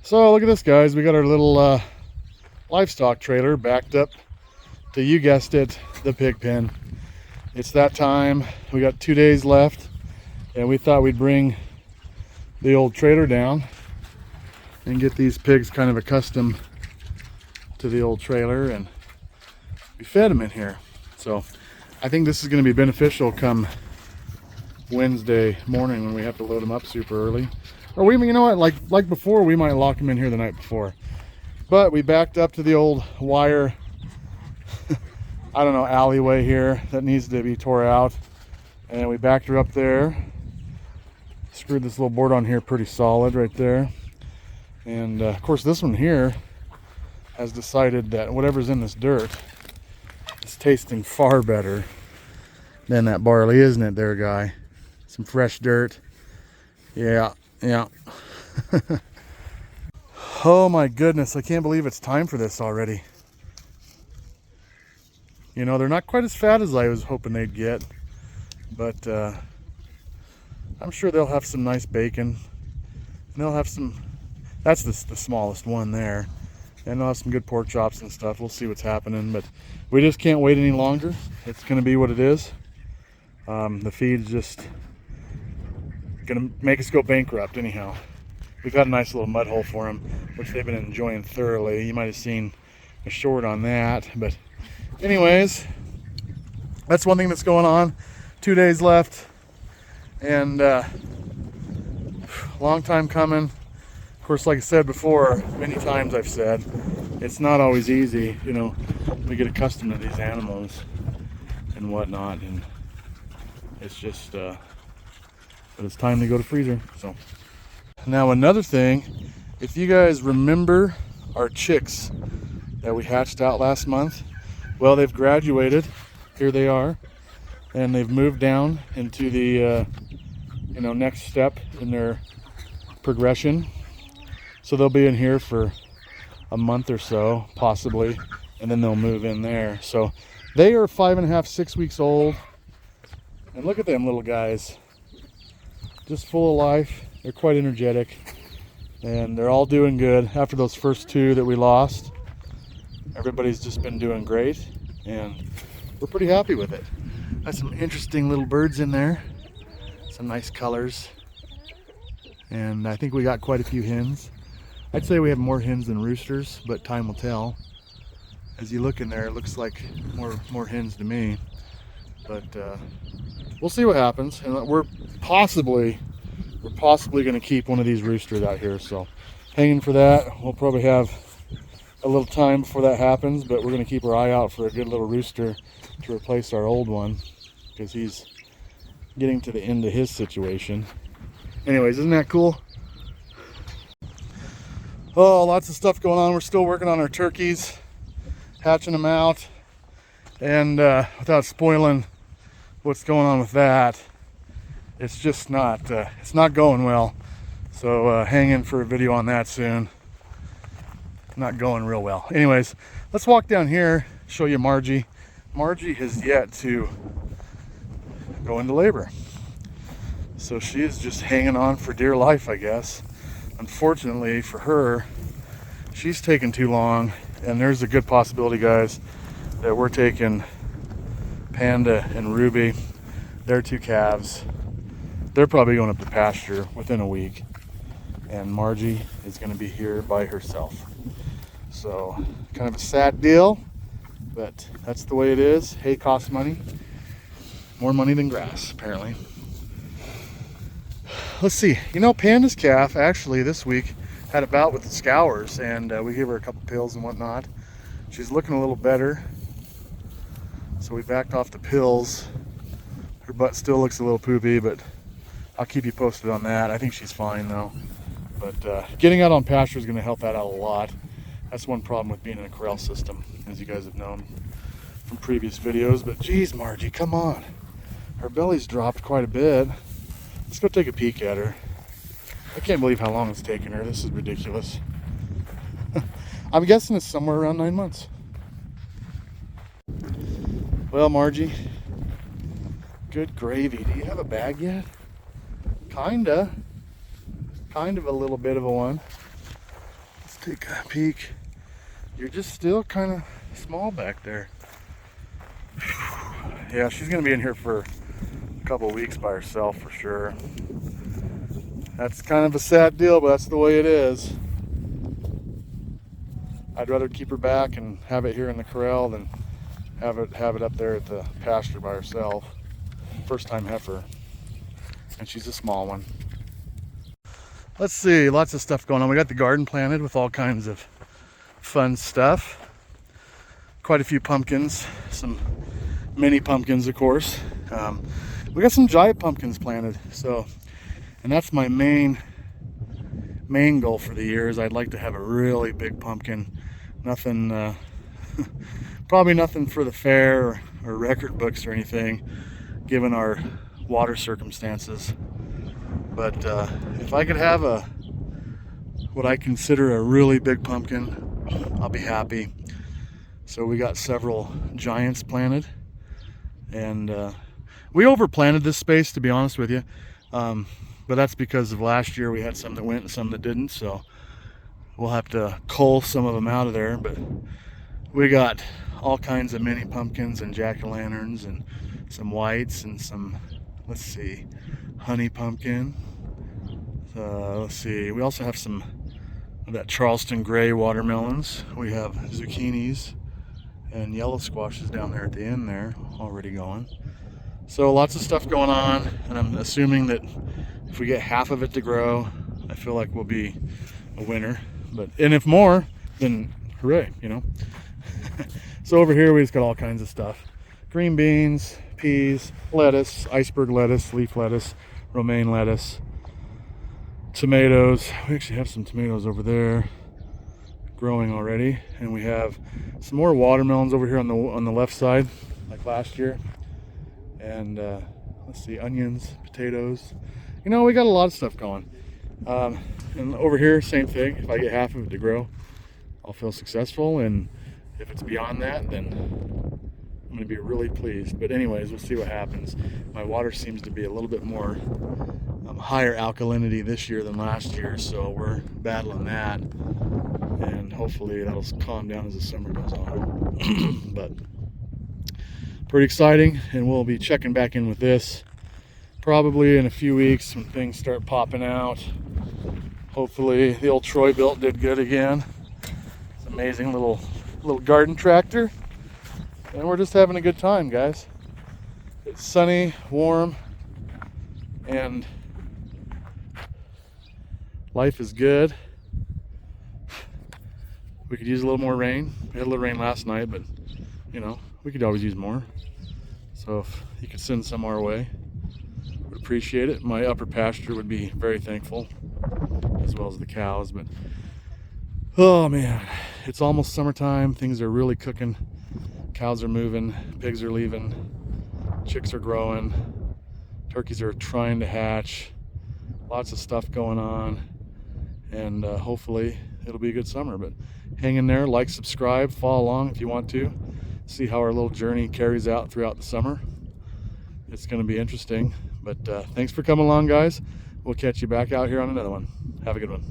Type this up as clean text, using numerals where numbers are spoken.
So look at this, guys. We got our little livestock trailer backed up to, you guessed it, the pig pen. It's that time. We got 2 days left, and we thought we'd bring the old trailer down and get these pigs kind of accustomed to the old trailer, and we fed them in here. So I think this is going to be beneficial come Wednesday morning when we have to load them up super early. Or we, you know what, like before, we might lock them in here the night before. But we backed up to the old wire, I don't know, alleyway here that needs to be tore out. And we backed her up there. Screwed this little board on here pretty solid right there. And of course this one here has decided that whatever's in this dirt is tasting far better than that barley, isn't it there, guy? Some fresh dirt. Yeah. Oh my goodness, I can't believe it's time for this already. You know, they're not quite as fat as I was hoping they'd get, but I'm sure they'll have some nice bacon. And they'll have some, that's the smallest one there. And they'll have some good pork chops and stuff. We'll see what's happening, but we just can't wait any longer. It's gonna be what it is. The feed's just gonna make us go bankrupt anyhow. We've got a nice little mud hole for them, which they've been enjoying thoroughly. You might have seen a short on that, but anyways, that's one thing that's going on. 2 days left, and long time coming. Of course, like I said before, many times I've said, it's not always easy, you know, we get accustomed to these animals and whatnot, and it's just but it's time to go to freezer. So now another thing, if you guys remember our chicks that we hatched out last month, well, they've graduated. Here they are, and they've moved down into the next step in their progression. So they'll be in here for a month or so, possibly, and then they'll move in there. So they are 5.5, 6 weeks old, and look at them little guys, just full of life. They're quite energetic, and they're all doing good. After those first two that we lost, everybody's just been doing great, and we're pretty happy with it. Got some interesting little birds in there, some nice colors, and I think we got quite a few hens. I'd say we have more hens than roosters, but time will tell. As you look in there, it looks like more hens to me, but we'll see what happens. And we're possibly going to keep one of these roosters out here, so hanging for that. We'll probably have a little time before that happens, but we're going to keep our eye out for a good little rooster to replace our old one, because he's getting to the end of his situation. Anyways, isn't that cool? Oh, lots of stuff going on. We're still working on our turkeys, hatching them out, and without spoiling what's going on with that, it's just not it's not going well. So hang in for a video on that soon. Not going real well. Anyways, let's walk down here, show you Margie. Margie has yet to go into labor, so she is just hanging on for dear life, I guess. Unfortunately for her, she's taken too long, and there's a good possibility, guys, that we're taking Panda and Ruby, their two calves. They're probably going up to pasture within a week, and Margie is going to be here by herself. So kind of a sad deal, but that's the way it is. Hay costs money, more money than grass, apparently. Let's see, you know, Panda's calf actually this week had a bout with the scours, and we gave her a couple pills and whatnot. She's looking a little better, so we backed off the pills. Her butt still looks a little poopy, but I'll keep you posted on that. I think she's fine though. But getting out on pasture is going to help that out a lot. That's one problem with being in a corral system, as you guys have known from previous videos. But geez, Margie, come on. Her belly's dropped quite a bit. Let's go take a peek at her. I can't believe how long it's taken her. This is ridiculous. I'm guessing it's somewhere around 9 months. Well, Margie, good gravy. Do you have a bag yet? Kind of a little bit of a one. take a peek. You're just still kind of small back there. Yeah, she's gonna be in here for a couple weeks by herself for sure. That's kind of a sad deal, but that's the way it is. I'd rather keep her back and have it here in the corral than have it up there at the pasture by herself. First time heifer, and she's a small one. Let's see, lots of stuff going on. We got the garden planted with all kinds of fun stuff. Quite a few pumpkins, some mini pumpkins, of course. We got some giant pumpkins planted, so, and that's my main goal for the year is I'd like to have a really big pumpkin. Nothing, probably nothing for the fair or record books or anything, given our water circumstances. But if I could have what I consider a really big pumpkin, I'll be happy. So we got several giants planted, and we overplanted this space, to be honest with you. But that's because of last year we had some that went and some that didn't, so we'll have to cull some of them out of there. But we got all kinds of mini pumpkins and jack-o'-lanterns and some whites and some, let's see, honey pumpkin. Let's see, we also have some of that Charleston gray watermelons. We have zucchinis and yellow squashes down there at the end there, already going. So lots of stuff going on, and I'm assuming that if we get half of it to grow, I feel like we'll be a winner. And if more, then hooray, you know. So over here we just got all kinds of stuff. Green beans, peas, lettuce, iceberg lettuce, leaf lettuce, romaine lettuce, tomatoes. We actually have some tomatoes over there growing already, and we have some more watermelons over here on the left side, like last year. And let's see, onions, potatoes. You know, we got a lot of stuff going. And over here, same thing. If I get half of it to grow, I'll feel successful, and if it's beyond that, then I'm going to be really pleased. But anyways, we'll see what happens. My water seems to be a little bit more higher alkalinity this year than last year, so we're battling that, and hopefully that'll calm down as the summer goes on. But pretty exciting, and we'll be checking back in with this probably in a few weeks when things start popping out. Hopefully the old Troy Built did good again. It's an amazing little garden tractor, and we're just having a good time, guys. It's sunny, warm, and life is good. We could use a little more rain. We had a little rain last night, but you know, we could always use more. So if you could send some our way, would appreciate it. My upper pasture would be very thankful, as well as the cows. But oh man, it's almost summertime. Things are really cooking. Cows are moving, pigs are leaving, chicks are growing, turkeys are trying to hatch. Lots of stuff going on, and hopefully it'll be a good summer. But hang in there, like, subscribe, follow along if you want to see how our little journey carries out throughout the summer. It's going to be interesting. But thanks for coming along, guys. We'll catch you back out here on another one. Have a good one.